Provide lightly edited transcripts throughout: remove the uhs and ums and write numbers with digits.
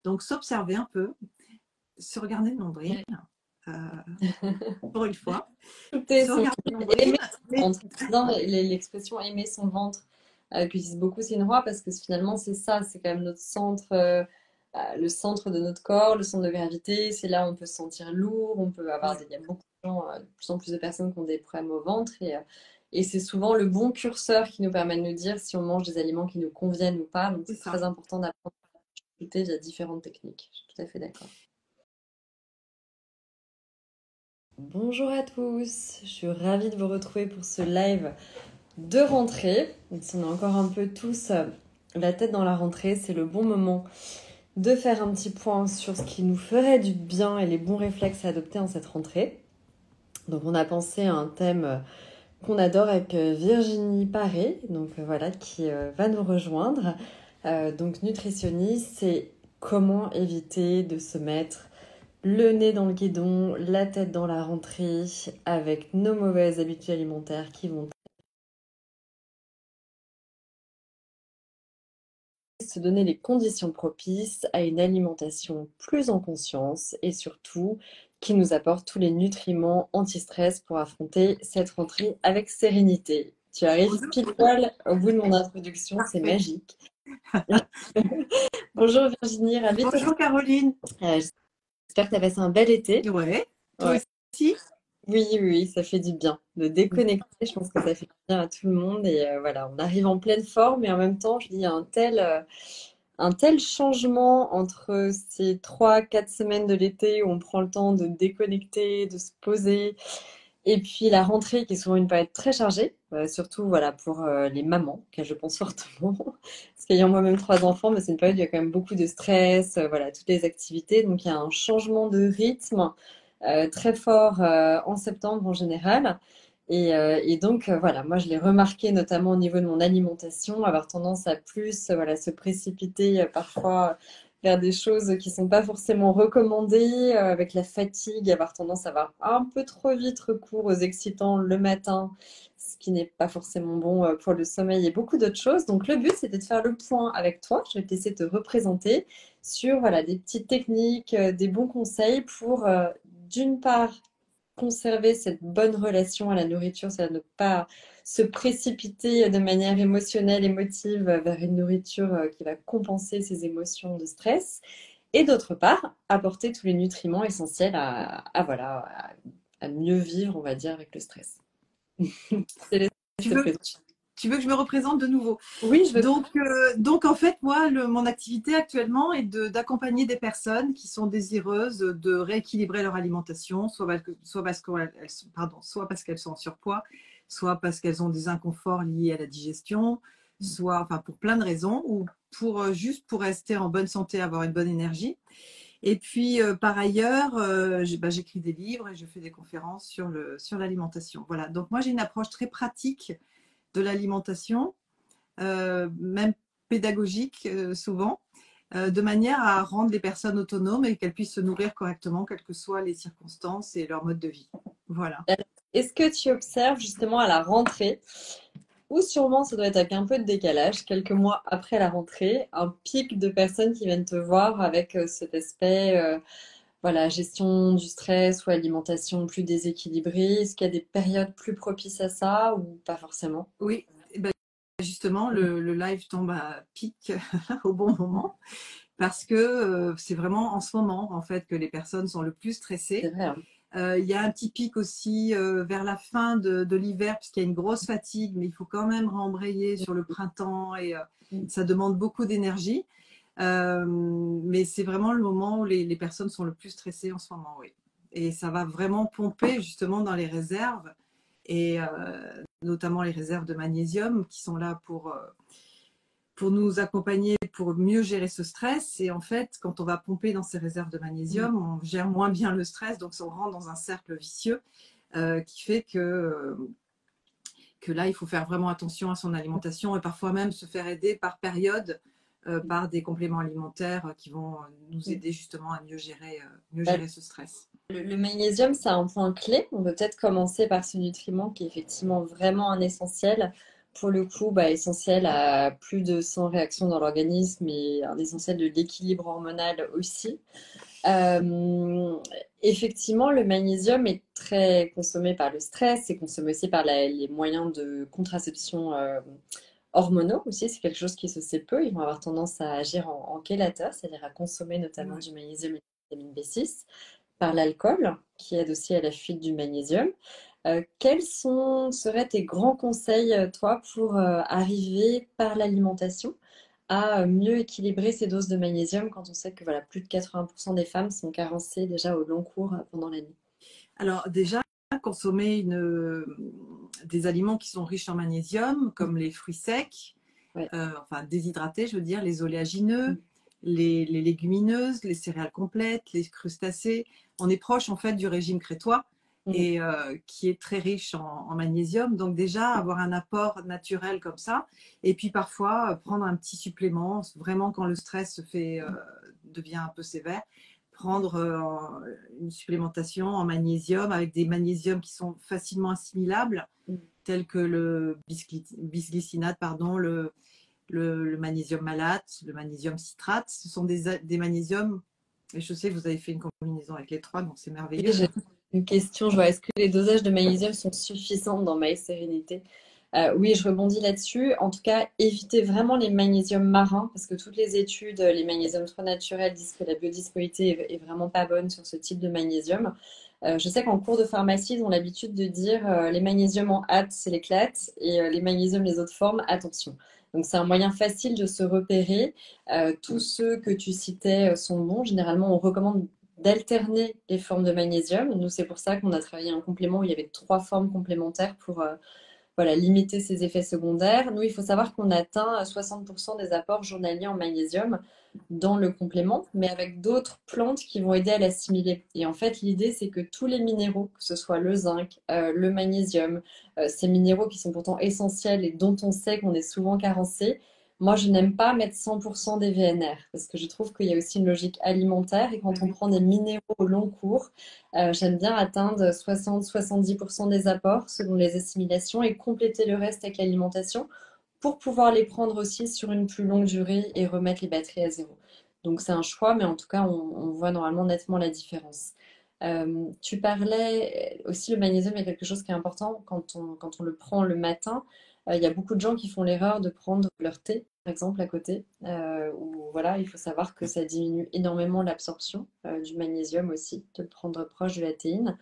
Donc, s'observer un peu, se regarder le nombril, euh, pour une fois, Écouter se son regarder le nombril, aimer son mais ventre. Dans l'expression aimer son ventre qu'utilise beaucoup Sinrois parce que finalement c'est ça, c'est quand même notre centre, le centre de notre corps, le centre de gravité. C'est là où on peut se sentir lourd, on peut avoir ouais, il y a beaucoup de gens, de plus en plus de personnes qui ont des problèmes au ventre et c'est souvent le bon curseur qui nous permet de nous dire si on mange des aliments qui nous conviennent ou pas. Donc c'est c'est ça. très important d'apprendre à écouter via différentes techniques. Je suis tout à fait d'accord. Bonjour à tous, je suis ravie de vous retrouver pour ce live de rentrée. Donc, si on est encore un peu tous la tête dans la rentrée, c'est le bon moment de faire un petit point sur ce qui nous ferait du bien et les bons réflexes à adopter en cette rentrée. Donc on a pensé à un thème qu'on adore avec Virginie Paré, donc voilà, qui va nous rejoindre. Donc nutritionniste, c'est comment éviter de se mettre le nez dans le guidon, la tête dans la rentrée, avec nos mauvaises habitudes alimentaires qui vont se donner les conditions propices à une alimentation plus en conscience et surtout qui nous apporte tous les nutriments anti-stress pour affronter cette rentrée avec sérénité. Tu arrives Bonjour, pile poil au bout de mon introduction, c'est parfait. magique. Bonjour Virginie, ravie de te Bonjour Caroline. J'espère que tu as passé un bel été. Ouais, toi Ouais. aussi? Oui, oui, oui, ça fait du bien de déconnecter. Je pense que ça fait du bien à tout le monde et voilà, on arrive en pleine forme et en même temps, je dis, il y a un tel changement entre ces 3, 4 semaines de l'été où on prend le temps de déconnecter, de se poser, et puis la rentrée qui est souvent une période très chargée, surtout voilà, pour les mamans, que je pense fortement, parce qu'ayant moi-même 3 enfants, mais c'est une période où il y a quand même beaucoup de stress, voilà, toutes les activités, donc il y a un changement de rythme très fort en septembre en général. Et donc, voilà, moi, je l'ai remarqué notamment au niveau de mon alimentation, avoir tendance à plus, voilà, se précipiter parfois vers des choses qui sont pas forcément recommandées, avec la fatigue, avoir tendance à avoir un peu trop vite recours aux excitants le matin, ce qui n'est pas forcément bon pour le sommeil et beaucoup d'autres choses. Donc, le but, c'était de faire le point avec toi. Je vais te laisser te représenter sur, voilà, des petites techniques, des bons conseils pour, d'une part, conserver cette bonne relation à la nourriture, c'est à ne pas se précipiter de manière émotionnelle, émotive vers une nourriture qui va compenser ces émotions de stress. Et d'autre part, apporter tous les nutriments essentiels voilà, à mieux vivre, on va dire, avec le stress. Je te laisse Tu te veux, présenter. tu veux que je me représente de nouveau? Oui, je veux. Donc en fait, moi, mon activité actuellement est d'accompagner des personnes qui sont désireuses de rééquilibrer leur alimentation, soit parce qu'elles sont en surpoids, soit parce qu'elles ont des inconforts liés à la digestion, soit, enfin, pour plein de raisons, ou pour juste pour rester en bonne santé, avoir une bonne énergie. Et puis, par ailleurs, j'écris des livres et je fais des conférences sur l'alimentation. Voilà. Donc moi, j'ai une approche très pratique de l'alimentation, même pédagogique souvent, de manière à rendre les personnes autonomes et qu'elles puissent se nourrir correctement, quelles que soient les circonstances et leur mode de vie. Voilà. Est-ce que tu observes justement à la rentrée, ou sûrement ça doit être avec un peu de décalage, quelques mois après la rentrée, un pic de personnes qui viennent te voir avec cet aspect voilà, gestion du stress ou alimentation plus déséquilibrée. Est-ce qu'il y a des périodes plus propices à ça ou pas forcément? Oui, eh ben, justement, le live tombe à pic au bon moment parce que c'est vraiment en ce moment en fait que les personnes sont le plus C'est stressées. vrai, hein. Il y a un petit pic aussi vers la fin de l'hiver, puisqu'il y a une grosse fatigue, mais il faut quand même rembrayer sur le printemps et ça demande beaucoup d'énergie. Mais c'est vraiment le moment où les personnes sont le plus stressées en ce moment, oui. Et ça va vraiment pomper justement dans les réserves, et notamment les réserves de magnésium qui sont là pour nous accompagner, pour mieux gérer ce stress. Et en fait, quand on va pomper dans ces réserves de magnésium, on gère moins bien le stress, donc on rentre dans un cercle vicieux qui fait que là, il faut faire vraiment attention à son alimentation et parfois même se faire aider par période par des compléments alimentaires qui vont nous aider justement à mieux Bah, gérer ce stress. le magnésium, c'est un point clé. On peut peut-être commencer par ce nutriment qui est effectivement vraiment un essentiel pour le coup, essentiel à plus de 100 réactions dans l'organisme et un essentiel de l'équilibre hormonal aussi. Euh, Effectivement, le magnésium est très consommé par le stress et consommé aussi par les moyens de contraception hormonaux aussi. C'est quelque chose qui se sait peu. Ils vont avoir tendance à agir en chélateur, c'est-à-dire à consommer notamment Ouais. du magnésium et de la vitamine B6 par l'alcool, qui aide aussi à la fuite du magnésium. Seraient tes grands conseils, toi, pour arriver par l'alimentation à mieux équilibrer ces doses de magnésium quand on sait que voilà, plus de 80% des femmes sont carencées déjà au long cours pendant l'année? Alors déjà, consommer des aliments qui sont riches en magnésium, comme les fruits secs, Ouais. enfin déshydratés, je veux dire, les oléagineux, Mm. les légumineuses, les céréales complètes, les crustacés. On est proche en fait du régime crétois Mm. et qui est très riche en magnésium. Donc déjà, avoir un apport naturel comme ça. Et puis parfois, prendre un petit supplément, vraiment quand le stress devient un peu sévère, prendre une supplémentation en magnésium avec des magnésiums qui sont facilement assimilables, Mm. tels que le bisglycinate, pardon, le magnésium malate, le magnésium citrate. Ce sont des magnésiums, et je sais que vous avez fait une combinaison avec les trois, donc c'est Oui, merveilleux. j'ai une question. Je vois, est-ce que les dosages de magnésium sont suffisants dans My Sérénité? Oui, je rebondis là-dessus. En tout cas, évitez vraiment les magnésiums marins parce que toutes les études, les magnésiums trop naturels disent que la biodisponibilité est vraiment pas bonne sur ce type de magnésium. Je sais qu'en cours de pharmacie, ils ont l'habitude de dire les magnésiums en hâte, c'est l'éclate, et les magnésiums, les autres formes, attention. Donc c'est un moyen facile de se repérer. Tous ceux que tu citais sont bons. Généralement, on recommande d'alterner les formes de magnésium. Nous, c'est pour ça qu'on a travaillé un complément où il y avait 3 formes complémentaires pour voilà, limiter ses effets secondaires. Nous, il faut savoir qu'on atteint 60% des apports journaliers en magnésium dans le complément, mais avec d'autres plantes qui vont aider à l'assimiler. Et en fait, l'idée, c'est que tous les minéraux, que ce soit le zinc, le magnésium, ces minéraux qui sont pourtant essentiels et dont on sait qu'on est souvent carencé, moi, je n'aime pas mettre 100% des VNR parce que je trouve qu'il y a aussi une logique alimentaire et quand on prend des minéraux au long cours, j'aime bien atteindre 60-70% des apports selon les assimilations et compléter le reste avec l'alimentation pour pouvoir les prendre aussi sur une plus longue durée et remettre les batteries à zéro. Donc c'est un choix, mais en tout cas, on voit normalement nettement la différence. Tu parlais aussi, le magnésium est quelque chose qui est important quand on le prend le matin. Il y a beaucoup de gens qui font l'erreur de prendre leur thé, par exemple, à côté. Où, voilà, il faut savoir que ça diminue énormément l'absorption du magnésium aussi, de le prendre proche de la théine.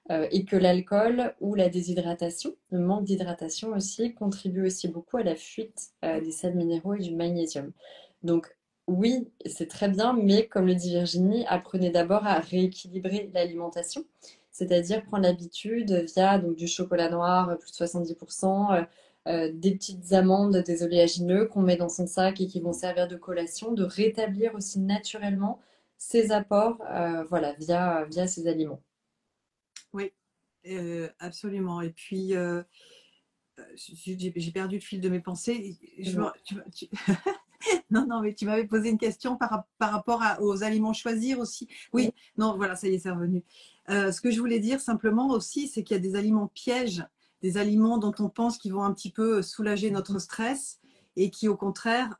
Et que l'alcool ou la déshydratation, le manque d'hydratation aussi, contribue aussi beaucoup à la fuite des sels minéraux et du magnésium. Donc oui, c'est très bien, mais comme le dit Virginie, apprenez d'abord à rééquilibrer l'alimentation, c'est-à-dire prendre l'habitude via donc, du chocolat noir, plus de 70%, des petites amandes, des oléagineux qu'on met dans son sac et qui vont servir de collation, de rétablir aussi naturellement ces apports voilà, via ces aliments. Oui, absolument. Et puis, j'ai perdu le fil de mes pensées. C'est bon. Non, non, mais tu m'avais posé une question par rapport aux aliments choisir aussi. Oui. Oui, non, voilà, ça y est, c'est revenu. Ce que je voulais dire simplement aussi, c'est qu'il y a des aliments pièges, des aliments dont on pense qu'ils vont un petit peu soulager notre stress et qui, au contraire,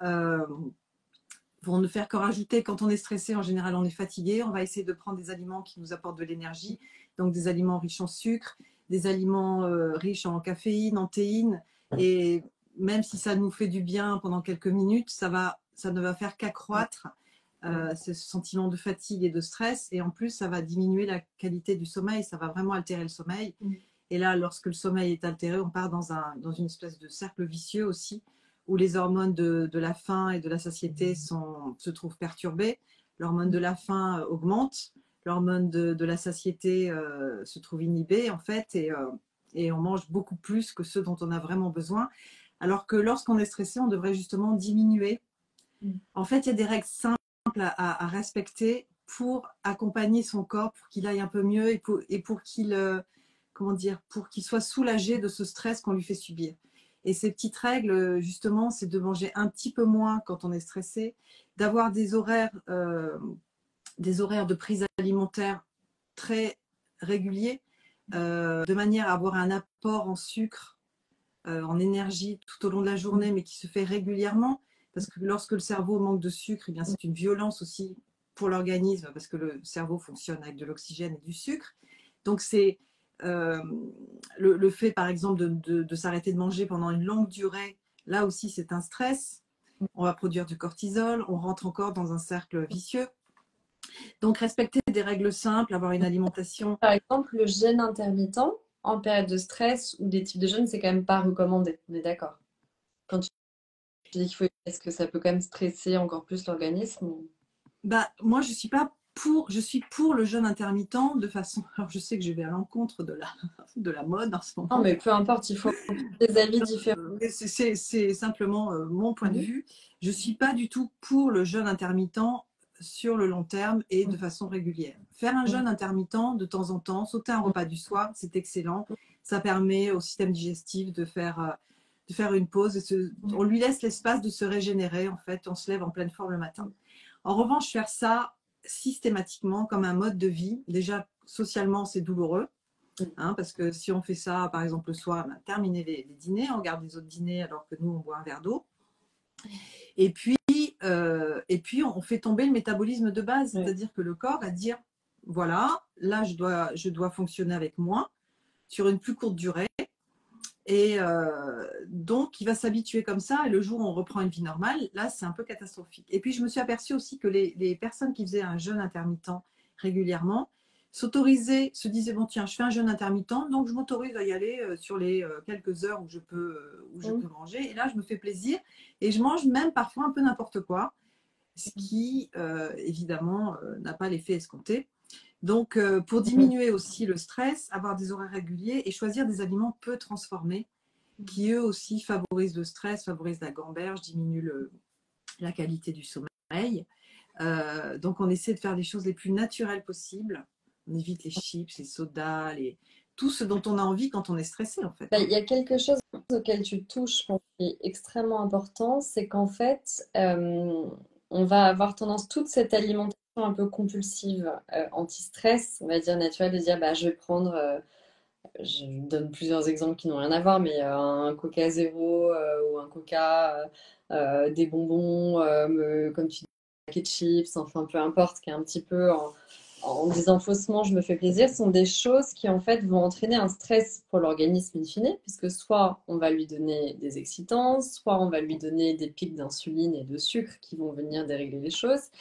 vont ne faire que rajouter. Quand on est stressé, en général, on est fatigué. On va essayer de prendre des aliments qui nous apportent de l'énergie, donc des aliments riches en sucre, des aliments riches en caféine, en théine. Et même si ça nous fait du bien pendant quelques minutes, ça ne va faire qu'accroître ce sentiment de fatigue et de stress. Et en plus, ça va diminuer la qualité du sommeil. Ça va vraiment altérer le sommeil. Et là, lorsque le sommeil est altéré, on part dans une espèce de cercle vicieux aussi, où les hormones de la faim et de la satiété se trouvent perturbées. L'hormone de la faim augmente, l'hormone de la satiété se trouve inhibée, en fait, et on mange beaucoup plus que ce dont on a vraiment besoin. Alors que lorsqu'on est stressé, on devrait justement diminuer. En fait, il y a des règles simples à respecter pour accompagner son corps, pour qu'il aille un peu mieux et pour qu'il comment dire, pour qu'il soit soulagé de ce stress qu'on lui fait subir. Et ces petites règles, justement, c'est de manger un petit peu moins quand on est stressé, d'avoir des horaires de prise alimentaire très réguliers, de manière à avoir un apport en sucre en énergie tout au long de la journée, mais qui se fait régulièrement. Parce que lorsque le cerveau manque de sucre, eh bien, c'est une violence aussi pour l'organisme, parce que le cerveau fonctionne avec de l'oxygène et du sucre. Donc, c'est le fait, par exemple, de s'arrêter de manger pendant une longue durée. Là aussi, c'est un stress. On va produire du cortisol, on rentre encore dans un cercle vicieux. Donc, respecter des règles simples, avoir une alimentation. Par exemple, le jeûne intermittent en période de stress ou des types de jeûnes, c'est quand même pas recommandé. On est d'accord. Quand tu dis qu'il faut, est-ce que ça peut quand même stresser encore plus l'organisme Bah, moi, je suis pour le jeûne intermittent de façon. Alors, je sais que je vais à l'encontre de la mode en ce Non, moment. mais peu importe, il faut des avis différents. C'est simplement mon point de Mhm. vue. Je ne suis pas du tout pour le jeûne intermittent sur le long terme et de façon régulière. Faire un jeûne intermittent de temps en temps, sauter un repas du soir, c'est excellent. Ça permet au système digestif de faire une pause. On lui laisse l'espace de se régénérer. En fait, on se lève en pleine forme le matin. En revanche, faire ça systématiquement comme un mode de vie, déjà socialement, c'est douloureux. Hein, parce que si on fait ça, par exemple, le soir, on a terminé les dîners, on garde les autres dîners alors que nous, on boit un verre d'eau. Et puis, on fait tomber le métabolisme de base, c'est-à-dire que le corps va dire, voilà, là, je dois fonctionner avec moins sur une plus courte durée. Et donc, il va s'habituer comme ça. Et le jour où on reprend une vie normale, là, c'est un peu catastrophique. Et puis, je me suis aperçue aussi que les personnes qui faisaient un jeûne intermittent régulièrement s'autorisaient, se disaient, bon, tiens, je fais un jeûne intermittent, donc je m'autorise à y aller sur les quelques heures où je peux manger. Et là, je me fais plaisir. Et je mange même parfois un peu n'importe quoi, ce qui, évidemment, n'a pas l'effet escompté. Donc, pour diminuer aussi le stress, avoir des horaires réguliers et choisir des aliments peu transformés qui, eux aussi, favorisent le stress, favorisent la gamberge, diminuent la qualité du sommeil. Donc, on essaie de faire les choses les plus naturelles possibles. On évite les chips, les sodas, tout ce dont on a envie quand on est stressé, en fait. Bah, il y a quelque chose auquel tu touches, je pense, qui est extrêmement important, c'est qu'en fait, on va avoir tendance, toute cette alimentation un peu compulsive, anti-stress, on va dire naturelle, de dire bah, je vais prendre, je donne plusieurs exemples qui n'ont rien à voir, mais un Coca zéro ou un Coca, des bonbons, comme tu dis, un paquet de chips, enfin peu importe, qui est un petit peu en disant faussement je me fais plaisir, sont des choses qui en fait vont entraîner un stress pour l'organisme in fine, puisque soit on va lui donner des excitants, soit on va lui donner des pics d'insuline et de sucre qui vont venir dérégler les choses.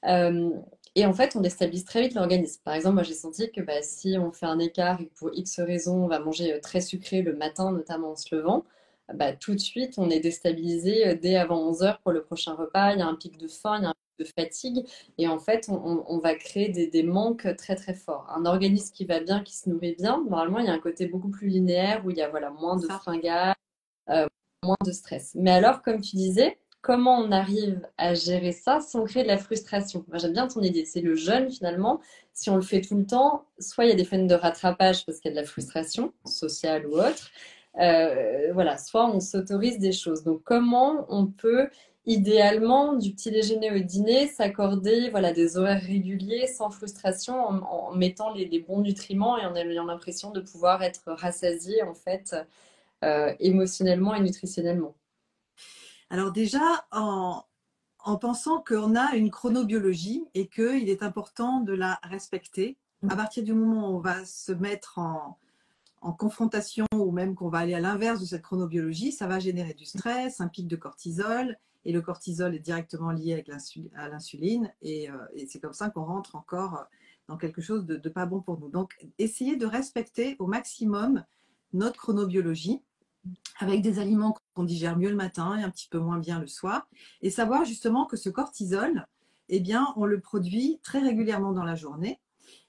Euh, et en fait, on déstabilise très vite l'organisme. Par exemple, moi j'ai senti que bah, si on fait un écart et que pour X raisons on va manger très sucré le matin, notamment en se levant, bah, tout de suite on est déstabilisé dès avant 11 heures pour le prochain repas. Il y a un pic de faim, il y a un pic de fatigue. Et en fait, on va créer des manques très très forts. Un organisme qui va bien, qui se nourrit bien, normalement il y a un côté beaucoup plus linéaire où il y a voilà, moins de fringales, moins de stress. Mais alors, comme tu disais, comment on arrive à gérer ça sans créer de la frustration? Moi, j'aime bien ton idée. C'est le jeûne, finalement. Si on le fait tout le temps, soit il y a des phénomènes de rattrapage parce qu'il y a de la frustration sociale ou autre. Voilà, soit on s'autorise des choses. Donc, comment on peut idéalement, du petit déjeuner au dîner, s'accorder voilà, des horaires réguliers sans frustration en mettant les bons nutriments et en ayant l'impression de pouvoir être rassasié en fait émotionnellement et nutritionnellement. Alors déjà, en pensant qu'on a une chronobiologie et qu'il est important de la respecter, à partir du moment où on va se mettre en confrontation ou même qu'on va aller à l'inverse de cette chronobiologie, ça va générer du stress, un pic de cortisol. Et le cortisol est directement lié à l'insuline. Et c'est comme ça qu'on rentre encore dans quelque chose de pas bon pour nous. Donc, essayez de respecter au maximum notre chronobiologie avec des aliments qu'on digère mieux le matin et un petit peu moins bien le soir. Et savoir justement que ce cortisol, eh bien, on le produit très régulièrement dans la journée.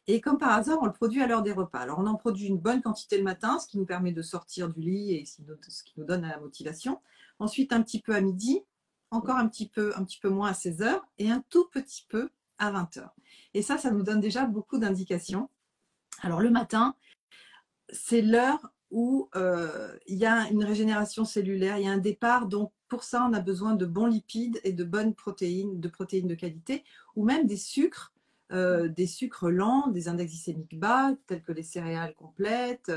Et comme par hasard, on le produit à l'heure des repas. Alors, on en produit une bonne quantité le matin, ce qui nous permet de sortir du lit et ce qui nous donne la motivation. Ensuite, un petit peu à midi, encore un petit peu moins à 16 heures et un tout petit peu à 20 heures. Et ça nous donne déjà beaucoup d'indications. Alors, le matin, c'est l'heure où il y a une régénération cellulaire, il y a un départ. Donc, pour ça, on a besoin de bons lipides et de bonnes protéines de qualité, ou même des sucres lents, des index glycémiques bas, tels que les céréales complètes,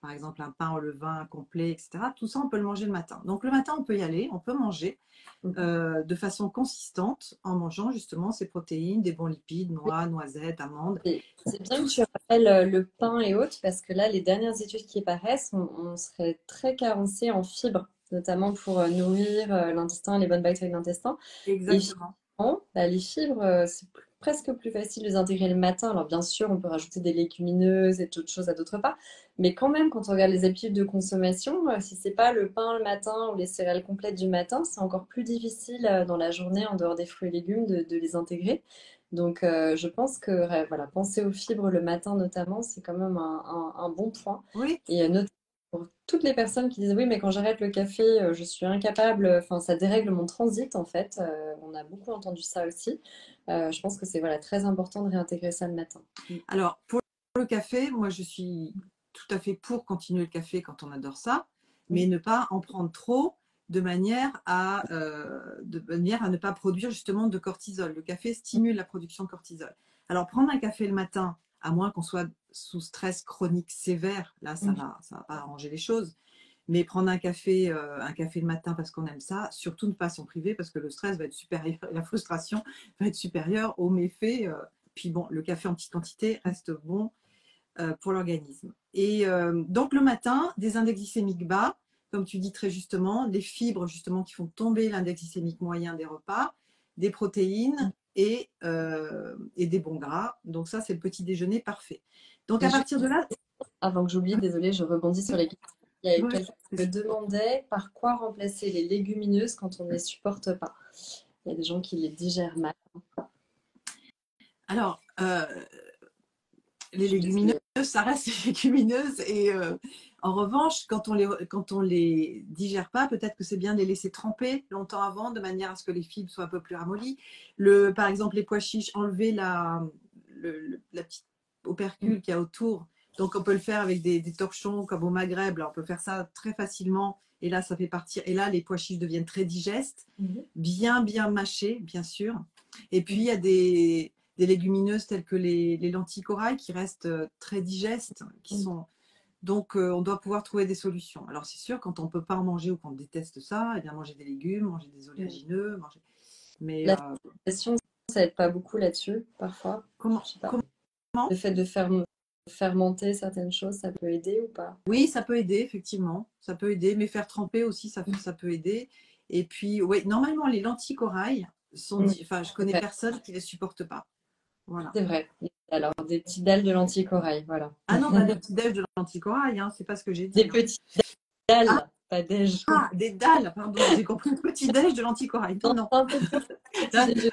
par exemple un pain au levain complet, etc. Tout ça, on peut le manger le matin. Donc le matin, on peut y aller, on peut manger de façon consistante en mangeant justement ces protéines, des bons lipides, noix, noisettes, amandes. C'est bien Tout que tu ça. rappelles le pain et autres, parce que là, les dernières études qui paraissent, on serait très carencé en fibres, notamment pour nourrir l'intestin, les bonnes bactéries de l'intestin. Et Exactement. finalement, bah, les fibres, presque plus facile de les intégrer le matin. Alors bien sûr, on peut rajouter des légumineuses et d'autres choses à d'autres pas, mais quand même, quand on regarde les habitudes de consommation, si c'est pas le pain le matin ou les céréales complètes du matin, c'est encore plus difficile dans la journée, en dehors des fruits et légumes, de les intégrer. Donc, je pense que voilà, penser aux fibres le matin notamment, c'est quand même un bon point. Oui, Et notamment pour toutes les personnes qui disent oui, mais quand j'arrête le café, je suis incapable, enfin, ça dérègle mon transit en fait. On a beaucoup entendu ça aussi. Je pense que c'est voilà, très important de réintégrer ça le matin. alors pour le café, moi je suis tout à fait pour continuer le café quand on adore ça, mais ne pas en prendre trop de manière à ne pas produire justement de cortisol. Le café stimule la production de cortisol. Alors prendre un café le matin, à moins qu'on soit sous stress chronique sévère, là ça va pas arranger les choses. Mais prendre un café le matin parce qu'on aime ça, surtout ne pas s'en priver parce que le stress va être supérieur, la frustration va être supérieure aux méfaits. Puis bon, le café en petite quantité reste bon pour l'organisme. Et donc le matin, des index glycémiques bas, comme tu dis très justement, des fibres justement qui font tomber l'index glycémique moyen des repas, des protéines et des bons gras. Donc ça, c'est le petit déjeuner parfait. Donc Et à juste partir de là, avant que j'oublie, désolée, je rebondis sur les questions. Il y a ouais, quelqu'un qui me demandait par quoi remplacer les légumineuses quand on ne les supporte pas. Il y a des gens qui les digèrent mal. alors Je les suis légumineuses, désolée. ça reste les légumineuses. Et en revanche, quand on les digère pas, peut-être que c'est bien de les laisser tremper longtemps avant, de manière à ce que les fibres soient un peu plus ramollies. Par exemple, les pois chiches, enlever la petite opercule qu'il y a autour. Donc, on peut le faire avec des torchons comme au Maghreb. Là, on peut faire ça très facilement. Et là, ça fait partir. Et là, les pois chiches deviennent très digestes, bien mâchés, bien sûr. Et puis, il y a des légumineuses telles que les lentilles corail qui restent très digestes, qui sont donc on doit pouvoir trouver des solutions. Alors c'est sûr quand on peut pas en manger ou qu'on déteste ça, eh bien manger des légumes, manger des oléagineux, manger. Mais La fermentation, ça aide pas beaucoup là-dessus, parfois. comment Je sais pas. comment Le fait de fermenter certaines choses, ça peut aider ou pas? Oui, ça peut aider effectivement, ça peut aider, mais faire tremper aussi ça peut aider. Et puis oui, normalement les lentilles corail enfin je C'est connais vrai. personne qui les supporte pas. Voilà. C'est vrai. Alors, des petites dalles de lentilles corail, voilà. Ah non, pas des petits déj de lentilles corail, hein, c'est pas ce que j'ai Des dit. Hein. petites Ah, dalles, pas déj. des dalles, pardon, j'ai compris petit déj de lentilles corail. Non, Non, non. un peu trop petit Là, déjeuner.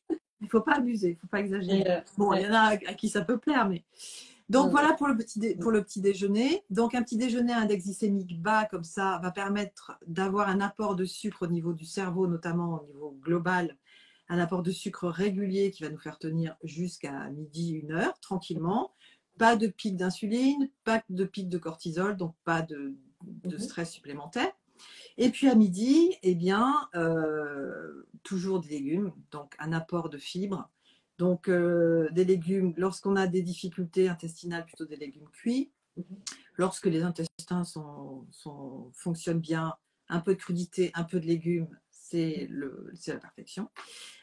il ne faut pas abuser, il ne faut pas exagérer. Et, Bon, il y ouais. en a à qui ça peut plaire, mais. Donc Non, non. voilà pour pour le petit déjeuner. Donc un petit déjeuner à index glycémique bas, comme ça, va permettre d'avoir un apport de sucre au niveau du cerveau, notamment au niveau global, un apport de sucre régulier qui va nous faire tenir jusqu'à midi, 1 heure, tranquillement. Pas de pic d'insuline, pas de pic de cortisol, donc pas de Mhm. stress supplémentaire. Et puis à midi, eh bien, toujours des légumes, donc un apport de fibres. Donc des légumes, lorsqu'on a des difficultés intestinales, plutôt des légumes cuits. Lorsque les intestins fonctionnent bien, un peu de crudité, un peu de légumes, c'est la perfection.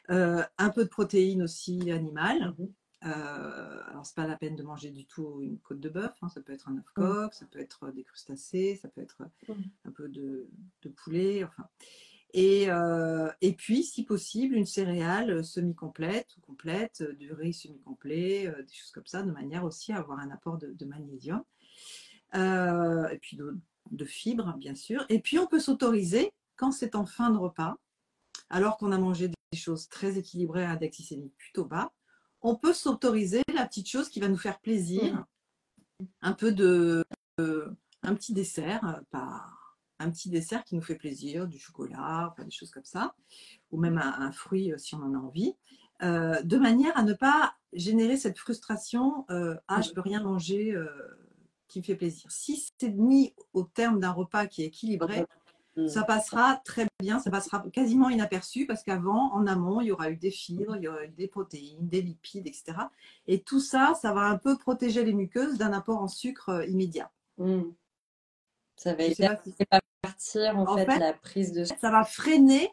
Un peu de protéines aussi animales. Mhm. Alors, c'est pas la peine de manger du tout une côte de bœuf, hein. Ça peut être un œuf Mhm. coq, ça peut être des crustacés, ça peut être Mhm. un peu de poulet, enfin. Et puis, si possible, une céréale semi-complète ou complète, du riz semi-complet, des choses comme ça, de manière aussi à avoir un apport de magnésium. Et puis de fibres, bien sûr. Et puis, on peut s'autoriser, quand c'est en fin de repas, alors qu'on a mangé des choses très équilibrées à index glycémique plutôt bas, on peut s'autoriser la petite chose qui va nous faire plaisir, un peu un petit dessert, un petit dessert qui nous fait plaisir, du chocolat, enfin des choses comme ça, ou même un fruit si on en a envie, de manière à ne pas générer cette frustration, ah je peux rien manger qui me fait plaisir. Si c'est mis au terme d'un repas qui est équilibré, ça passera très bien, ça passera quasiment inaperçu parce qu'avant, en amont, il y aura eu des fibres, il y aura eu des protéines, des lipides, etc. Et tout ça, ça va un peu protéger les muqueuses d'un apport en sucre immédiat. Mm. Ça va Je sais aider pas si... à partir en En fait fait, la prise de... ça va freiner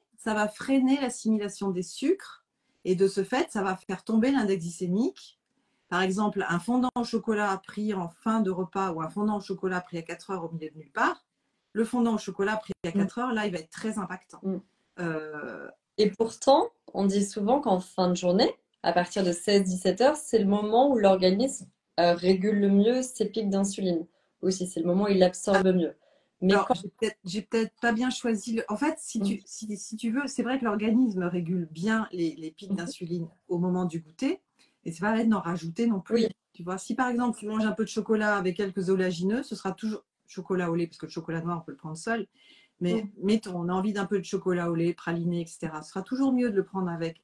l'assimilation des sucres et de ce fait, ça va faire tomber l'index glycémique. Par exemple, un fondant au chocolat pris en fin de repas ou un fondant au chocolat pris à 4 heures au milieu de nulle part, le fondant au chocolat pris à Mm. 4 heures, là, il va être très impactant. Mm. Euh, Et pourtant, on dit souvent qu'en fin de journée, à partir de 16-17 heures, c'est le moment où l'organisme régule le mieux ses pics d'insuline. Aussi, c'est le moment où il absorbe le mieux. Mais alors, quand... j'ai peut-être pas bien choisi. En fait, Mm. si tu veux, c'est vrai que l'organisme régule bien les pics Mhm. d'insuline au moment du goûter, et c'est pas la peine d'en rajouter non Oui, plus. Tu vois, si par exemple tu manges un peu de chocolat avec quelques oléagineux, ce sera toujours chocolat au lait, parce que le chocolat noir, on peut le prendre seul. Mais mm, mettons, on a envie d'un peu de chocolat au lait, praliné, etc. Ce sera toujours mieux de le prendre avec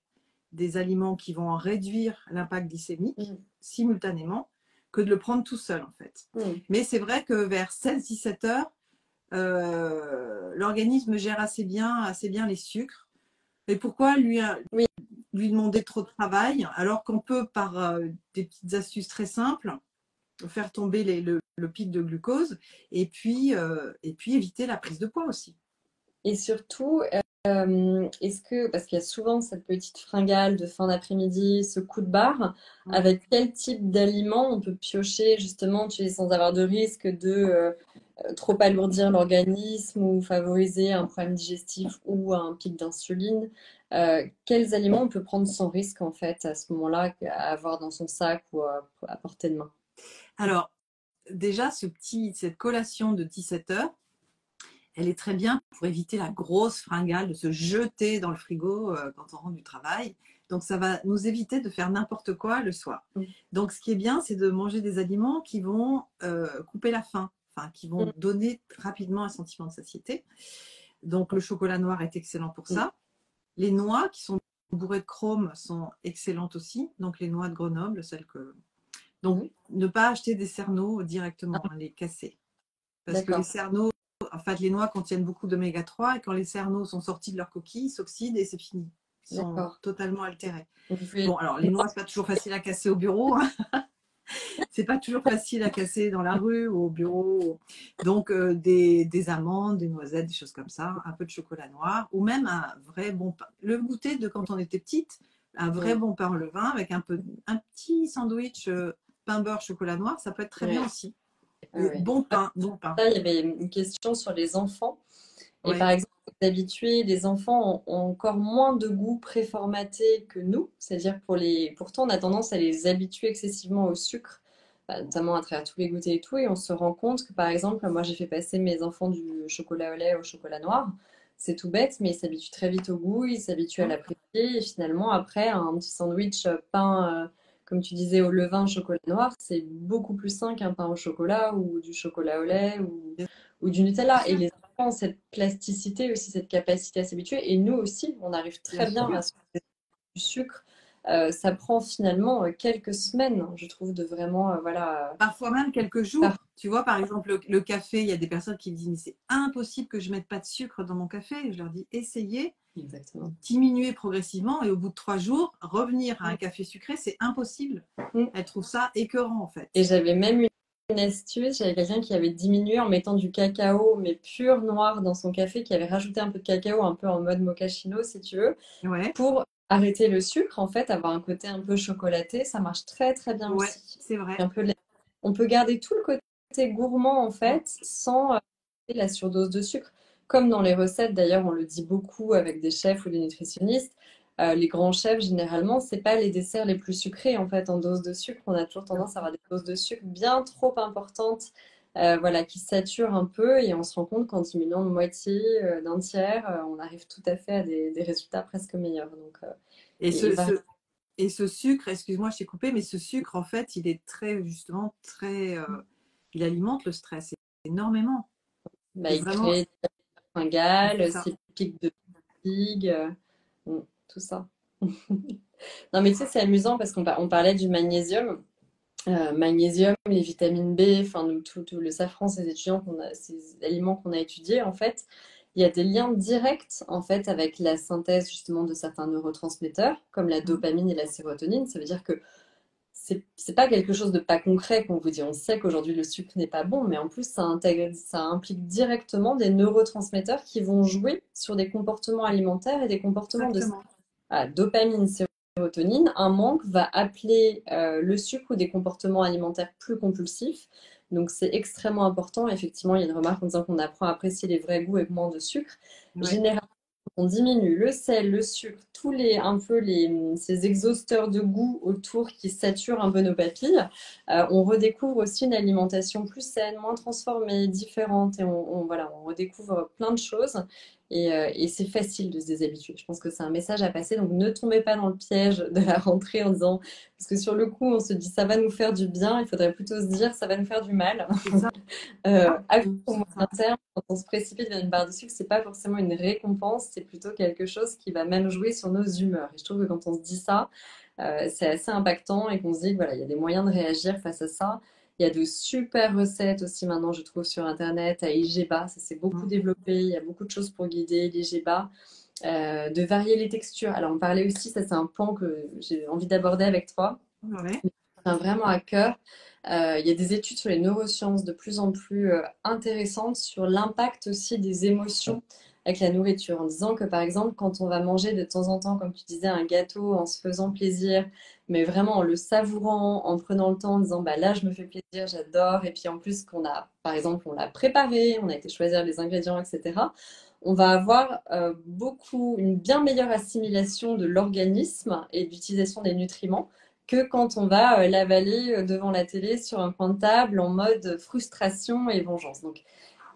des aliments qui vont réduire l'impact glycémique mm, simultanément que de le prendre tout seul, en fait. mm. Mais c'est vrai que vers 16-17 heures, l'organisme gère assez bien les sucres. Et pourquoi Oui, lui demander trop de travail alors qu'on peut, par des petites astuces très simples, faire tomber le pic de glucose et puis éviter la prise de poids aussi. et surtout, est-ce que, parce qu'il y a souvent cette petite fringale de fin d'après-midi, ce coup de barre, Ouais. avec quel type d'aliment on peut piocher justement, tu sais, sans avoir de risque de trop alourdir l'organisme ou favoriser un problème digestif ou un pic d'insuline? Quels aliments on peut prendre sans risque en fait à ce moment-là, à avoir dans son sac ou à portée de main? Alors, déjà, cette collation de 17 heures, elle est très bien pour éviter la grosse fringale de se jeter dans le frigo quand on rentre du travail. Donc, ça va nous éviter de faire n'importe quoi le soir. Mm. Donc, ce qui est bien, c'est de manger des aliments qui vont couper la faim, enfin, qui vont donner rapidement un sentiment de satiété. Donc, le chocolat noir est excellent pour Mm. ça. Les noix qui sont bourrées de chrome sont excellentes aussi. Donc, les noix de Grenoble, celles que... Donc, Mm. ne pas acheter des cerneaux directement, Ah, hein, les casser. Parce que les d'accord, cerneaux, en fait, les noix contiennent beaucoup d'oméga 3 et quand les cerneaux sont sortis de leur coquille, ils s'oxydent et c'est fini. Ils sont d'accord. totalement altérés. Vous pouvez... Bon, alors les noix, c'est pas toujours facile à casser au bureau, hein. C'est pas toujours facile à casser dans la rue ou au bureau. Donc, des amandes, des noisettes, des choses comme ça, un peu de chocolat noir ou même un vrai bon pain. Le goûter de quand on était petite, un vrai Mm. bon pain au levain avec un petit sandwich pain beurre chocolat noir, ça peut être très bien Ouais, aussi. ouais, ouais. Bon pain, bon pain. Ça, il y avait une question sur les enfants. Et par Ouais. exemple, d'habituer, les enfants ont encore moins de goût préformaté que nous. C'est-à-dire pour les... Pourtant, on a tendance à les habituer excessivement au sucre, notamment à travers tous les goûters et tout. Et on se rend compte que, par exemple, moi, j'ai fait passer mes enfants du chocolat au lait au chocolat noir. C'est tout bête, mais ils s'habituent très vite au goût, ils s'habituent à l'apprécier. Et finalement, après, un petit sandwich pain, comme tu disais, au levain, chocolat noir, c'est beaucoup plus sain qu'un pain au chocolat ou du chocolat au lait ou du Bien Nutella. Et sûr, les enfants ont cette plasticité aussi, cette capacité à s'habituer. Et nous aussi, on arrive bien très bien sûr. à se faire du sucre. Ça prend finalement quelques semaines, je trouve, de vraiment, voilà. Parfois même quelques Faire... jours. Tu vois, par exemple, le café, il y a des personnes qui me disent, mais c'est impossible que je mette pas de sucre dans mon café. Et je leur dis, essayez, Exactement. diminuer progressivement et au bout de 3 jours, revenir à un café sucré, c'est impossible. Mm. Elle trouve ça écœurant, en Et fait. j'avais même une astuce, j'avais quelqu'un qui avait diminué en mettant du cacao, mais pur noir dans son café, qui avait rajouté un peu de cacao, un peu en mode mochaccino, si tu veux, Ouais, pour arrêter le sucre, en fait, avoir un côté un peu chocolaté. Ça marche très, très bien ouais, aussi. c'est vrai. Un peu on peut garder tout le côté gourmand, en Mm. fait, sans la surdose de sucre. Comme dans les recettes, d'ailleurs, on le dit beaucoup avec des chefs ou des nutritionnistes. Les grands chefs, généralement, c'est pas les desserts les plus sucrés en fait en dose de sucre. On a toujours tendance à avoir des doses de sucre bien trop importantes, voilà, qui saturent un peu et on se rend compte qu'en diminuant de moitié, d'un tiers, on arrive tout à fait à des résultats presque meilleurs. Donc, Et et et ce sucre, excuse-moi, je t'ai coupé, mais ce sucre, en fait, il est très, justement, très, il alimente le stress énormément. bah, Et il vraiment, crée des c'est fringales, ça. ces pics de fatigue, tout ça. Non, mais tu sais, c'est amusant parce on parlait du magnésium. Magnésium, les vitamines B, enfin tout le safran, ces étudiants ces aliments qu'on a étudiés, en fait, il y a des liens directs en fait avec la synthèse justement de certains neurotransmetteurs comme la Mm. dopamine et la sérotonine. Ça veut dire que c'est pas quelque chose de pas concret qu'on vous dit. On sait qu'aujourd'hui le sucre n'est pas bon, mais en plus ça implique directement des neurotransmetteurs qui vont jouer sur des comportements alimentaires et des comportements de Exactement. dopamine, sérotonine. Un manque va appeler le sucre ou des comportements alimentaires plus compulsifs. Donc c'est extrêmement important. Effectivement, il y a une remarque en disant qu'on apprend à apprécier les vrais goûts avec moins de sucre. Ouais. Généralement, on diminue le sel, le sucre, tous ces exhausteurs de goût autour qui saturent un peu nos papilles. On redécouvre aussi une alimentation plus saine, moins transformée, différente, et voilà, on redécouvre plein de choses. Et c'est facile de se déshabituer. Je pense que c'est un message à passer. Donc ne tombez pas dans le piège de la rentrée en disant, parce que sur le coup, on se dit ça va nous faire du bien. Il faudrait plutôt se dire ça va nous faire du mal. C'est ça. À court ou C'est moyen ça. terme, quand on se précipite vers une barre de sucre, c'est pas forcément une récompense, c'est plutôt quelque chose qui va même jouer sur nos humeurs. Et je trouve que quand on se dit ça, c'est assez impactant et qu'on se dit que voilà, il y a des moyens de réagir face à ça. Il y a de super recettes aussi maintenant, je trouve, sur Internet, à IGBA, ça s'est beaucoup Mm. développé. Il y a beaucoup de choses pour guider l'IGBA, de varier les textures. Alors, on parlait aussi, ça c'est un pan que j'ai envie d'aborder avec toi Ouais. tient vraiment à cœur. Il y a des études sur les neurosciences de plus en plus intéressantes sur l'impact aussi des émotions avec la nourriture, en disant que par exemple, quand on va manger de temps en temps, comme tu disais, un gâteau en se faisant plaisir, mais vraiment en le savourant, en prenant le temps, en disant bah là je me fais plaisir, j'adore, et puis en plus qu'on a, par exemple, on l'a préparé, on a été choisir les ingrédients, etc. On va avoir une bien meilleure assimilation de l'organisme et d'utilisation des nutriments que quand on va l'avaler devant la télé sur un coin de table en mode frustration et vengeance. Donc,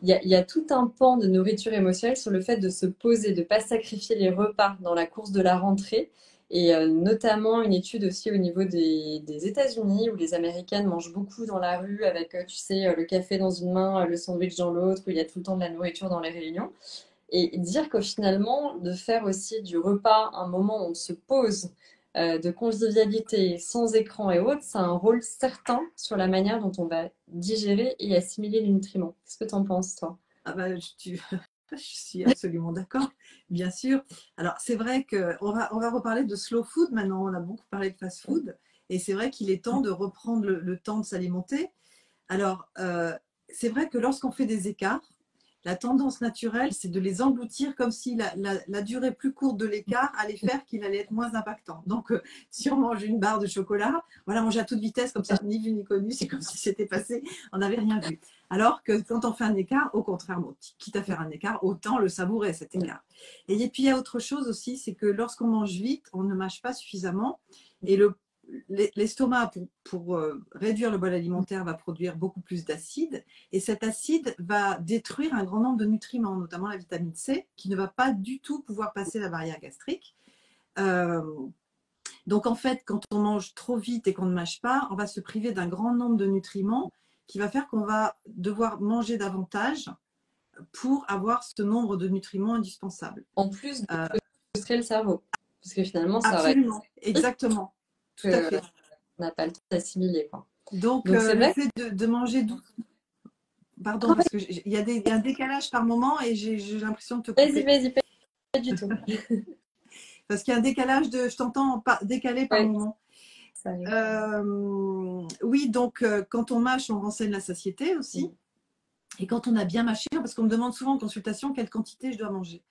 il y a tout un pan de nourriture émotionnelle sur le fait de se poser, de ne pas sacrifier les repas dans la course de la rentrée. Et notamment une étude aussi au niveau des États-Unis où les Américaines mangent beaucoup dans la rue avec, tu sais, le café dans une main, le sandwich dans l'autre, où il y a tout le temps de la nourriture dans les réunions. Et dire que finalement, de faire aussi du repas un moment où on se pose, de convivialité, sans écran et autres, ça a un rôle certain sur la manière dont on va digérer et assimiler les nutriments. Qu'est-ce que tu en penses, toi? Ah bah, je suis absolument d'accord, bien sûr. Alors, c'est vrai on va reparler de slow food maintenant. On a beaucoup parlé de fast food. Et c'est vrai qu'il est temps de reprendre le temps de s'alimenter. Alors, c'est vrai que lorsqu'on fait des écarts, la tendance naturelle, c'est de les engloutir comme si la durée plus courte de l'écart allait faire qu'il allait être moins impactant. Donc, si on mange une barre de chocolat, voilà, manger à toute vitesse, comme ça, ni vu ni connu, c'est comme si c'était passé, on n'avait rien vu. Alors que quand on fait un écart, au contraire, bon, quitte à faire un écart, autant le savourer cet écart. Et puis, il y a autre chose aussi, c'est que lorsqu'on mange vite, on ne mâche pas suffisamment. Et l'estomac, pour réduire le bol alimentaire, va produire beaucoup plus d'acide. Et cet acide va détruire un grand nombre de nutriments, notamment la vitamine C, qui ne va pas du tout pouvoir passer la barrière gastrique. Euh, donc en fait, quand on mange trop vite et qu'on ne mâche pas, on va se priver d'un grand nombre de nutriments qui va faire qu'on va devoir manger davantage pour avoir ce nombre de nutriments indispensables. En plus de Euh, frustrer le cerveau. Parce que finalement, ça aurait absolument, exactement, tout à que fait. on n'a pas le temps d'assimiler, quoi. Donc Donc c'est le vrai fait de manger doux. Pardon, parce qu'il y a un décalage par moment et j'ai l'impression de te que... Vas-y, couper. vas-y, pas du tout. Parce qu'il y a un décalage je t'entends décalé par Ouais, moment. ça arrive. Oui, donc quand on mâche, on renseigne la satiété aussi. Et quand on a bien mâché, parce qu'on me demande souvent en consultation quelle quantité je dois manger.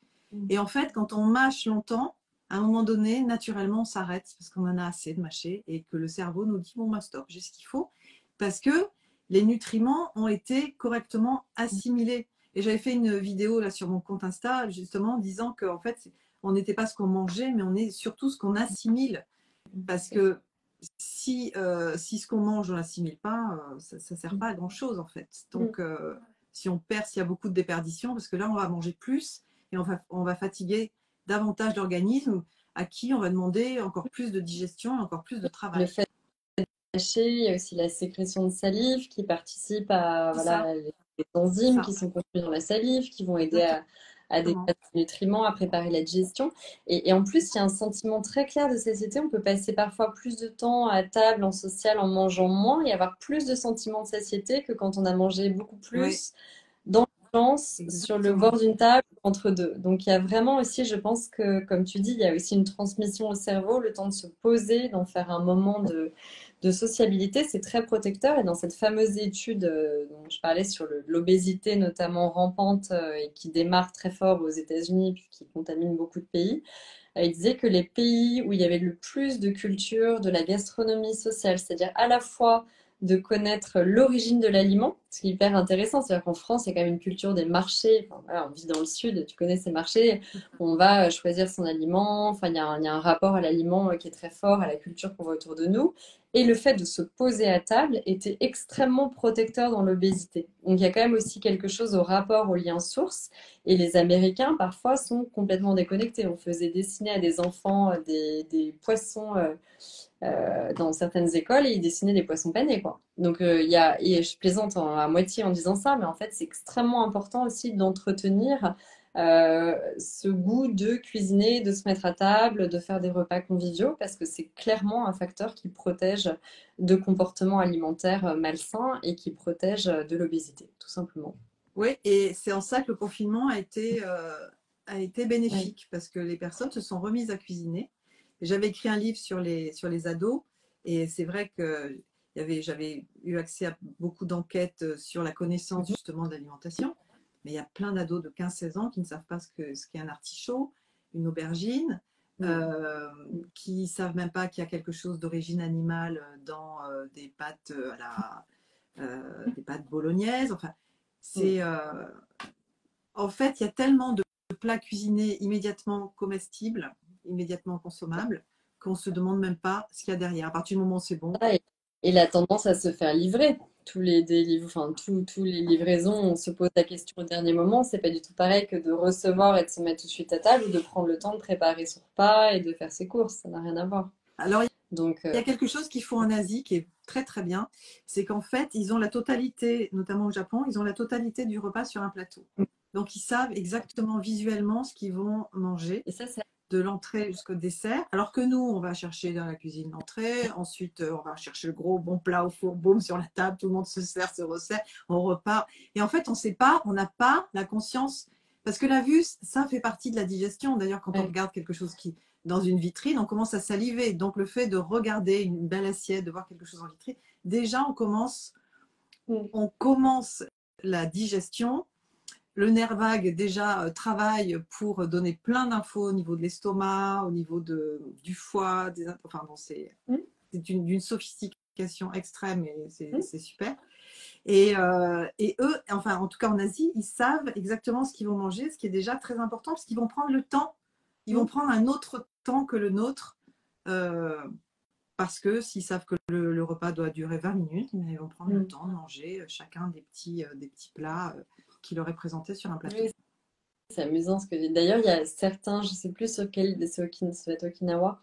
Et en fait, quand on mâche longtemps, à un moment donné, naturellement, on s'arrête parce qu'on en a assez de mâcher et que le cerveau nous dit bon, bah, stop, j'ai ce qu'il faut. Parce que les nutriments ont été correctement assimilés. Et j'avais fait une vidéo là sur mon compte Insta, justement, disant qu'en fait, on n'était pas ce qu'on mangeait, mais on est surtout ce qu'on assimile. Parce que si ce qu'on mange, on ne l'assimile pas, ça ne sert pas à grand-chose, en fait. Donc, si on perd, s'il y a beaucoup de déperdition, parce que là, on va manger plus et on va fatiguer davantage l'organisme, à qui on va demander encore plus de digestion, encore plus de Le travail. fait de mâcher, il y a aussi la sécrétion de salive qui participe à C'est ça, voilà, les c'est enzymes ça, qui sont contenues dans la salive, qui vont aider à exactement. dégrader les nutriments, à préparer la digestion. Et en plus, il y a un sentiment très clair de satiété. On peut passer parfois plus de temps à table, en social, en mangeant moins et avoir plus de sentiments de satiété que quand on a mangé beaucoup Oui, plus dans chance sur le exactement. bord d'une table entre deux. Donc il y a vraiment aussi, je pense que, comme tu dis, il y a aussi une transmission au cerveau, le temps de se poser, d'en faire un moment de sociabilité, c'est très protecteur. Et dans cette fameuse étude dont je parlais sur l'obésité, notamment rampante, et qui démarre très fort aux États-Unis, puis qui contamine beaucoup de pays, il disait que les pays où il y avait le plus de culture de la gastronomie sociale, c'est-à-dire à la fois de connaître l'origine de l'aliment, ce qui est hyper intéressant, c'est-à-dire qu'en France, il y a quand même une culture des marchés. Enfin, voilà, on vit dans le sud, tu connais ces marchés, on va choisir son aliment, enfin, il y a un rapport à l'aliment qui est très fort, à la culture qu'on voit autour de nous. Et le fait de se poser à table était extrêmement protecteur dans l'obésité. Donc il y a quand même aussi quelque chose au rapport au lien source. Et les Américains, parfois, sont complètement déconnectés. On faisait dessiner à des enfants des poissons dans certaines écoles et ils dessinaient des poissons panés, quoi. Donc, et je plaisante à moitié en disant ça, mais en fait, c'est extrêmement important aussi d'entretenir ce goût de cuisiner, de se mettre à table, de faire des repas conviviaux, parce que c'est clairement un facteur qui protège de comportements alimentaires malsains et qui protège de l'obésité, tout simplement. Oui, et c'est en ça que le confinement a été Oui. bénéfique parce que les personnes se sont remises à cuisiner. J'avais écrit un livre sur les ados et c'est vrai que j'avais eu accès à beaucoup d'enquêtes sur la connaissance justement de l'alimentation. Mais il y a plein d'ados de 15-16 ans qui ne savent pas ce qu'est un artichaut, une aubergine, Mm. qui ne savent même pas qu'il y a quelque chose d'origine animale dans des pâtes des pâtes bolognaises. Enfin, Mm. c'est en fait, il y a tellement de plats cuisinés immédiatement comestibles, immédiatement consommables, qu'on se demande même pas ce qu'il y a derrière. À partir du moment où c'est bon, Ah, et la tendance à se faire livrer. Enfin, tous les livraisons, on se pose la question au dernier moment. C'est pas du tout pareil que de recevoir et de se mettre tout de suite à table ou de prendre le temps de préparer son repas et de faire ses courses. Ça n'a rien à voir. alors Donc, il y a quelque chose qu'ils font en Asie qui est très très bien, c'est qu'en fait, ils ont la totalité, notamment au Japon, ils ont la totalité du repas sur un plateau. Donc ils savent exactement visuellement ce qu'ils vont manger et ça, c'est de l'entrée jusqu'au dessert. Alors que nous, on va chercher dans la cuisine l'entrée, ensuite on va chercher le gros bon plat au four, boum, sur la table, tout le monde se sert, se resserre, on repart. Et en fait, on sait pas, on n'a pas la conscience, parce que la vue, ça fait partie de la digestion. D'ailleurs, quand on ouais. regarde quelque chose qui dans une vitrine, on commence à saliver. Donc le fait de regarder une belle assiette, de voir quelque chose en vitrine, déjà Mm. on commence la digestion, le nerf vague déjà travaille pour donner plein d'infos au niveau de l'estomac, au niveau du foie, enfin bon, Mm. c'est d'une sophistication extrême et Mm. c'est super. Et eux, enfin en tout cas en Asie, ils savent exactement ce qu'ils vont manger, ce qui est déjà très important parce qu'ils vont prendre le temps, ils vont Mm. prendre un autre temps que le nôtre. euh, Parce que s'ils savent que le repas doit durer 20 minutes, ils vont prendre le Mm. temps de manger chacun des petits plats qui leur est présenté sur un plateau. Oui, c'est amusant ce que d'ailleurs, il y a certains, je sais plus sur quel, ça doit être Okinawa,